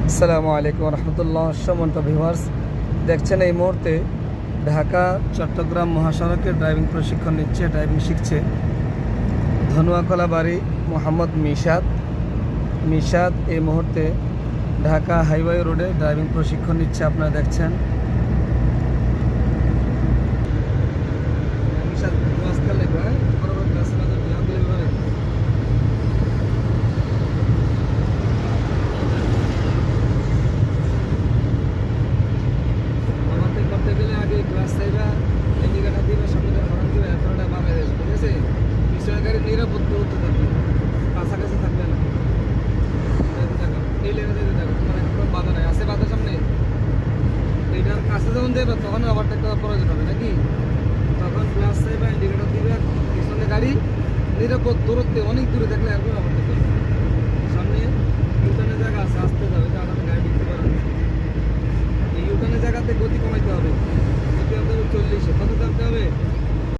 আসসালামু আলাইকুম রহমতুল্লাহ। সম্মানিত ভিউয়ার্স, দেখছেন এই মুহূর্তে ঢাকা চট্টগ্রাম মহাসড়কে ড্রাইভিং প্রশিক্ষণ নিচ্ছে, ড্রাইভিং শিখছে ধনুয়াকলা বাড়ি মোহাম্মদ মিশাদ এই মুহূর্তে ঢাকা হাইওয়ে রোডে ড্রাইভিং প্রশিক্ষণ নিচ্ছে। আপনারা দেখছেন নিরাপদ দূরত্বে থাকবে, কাছাকাছি থাকবে না। এই লেনে যেতে থাকো, তোমার কোনো বাধা নাই। আছে বাধা সামনে, এইটার কাছে যখন দেবে তখন ওভারটেক করার প্রয়োজন হবে নাকি, তখন গ্লাস চাইবে, ইন্ডিকেটর দিবে, পিছনে গাড়ি নিরাপদ দূরত্বে অনেক দূরে থাকলে আর কোনো ওভারটেক করবে। সামনে ইউটার্নের জায়গা আছে, আসতে যাবে, যার গাড়ি ঢুকতে পারবে। এই ইউটার্নের জায়গাতে গতি কমাইতে হবে।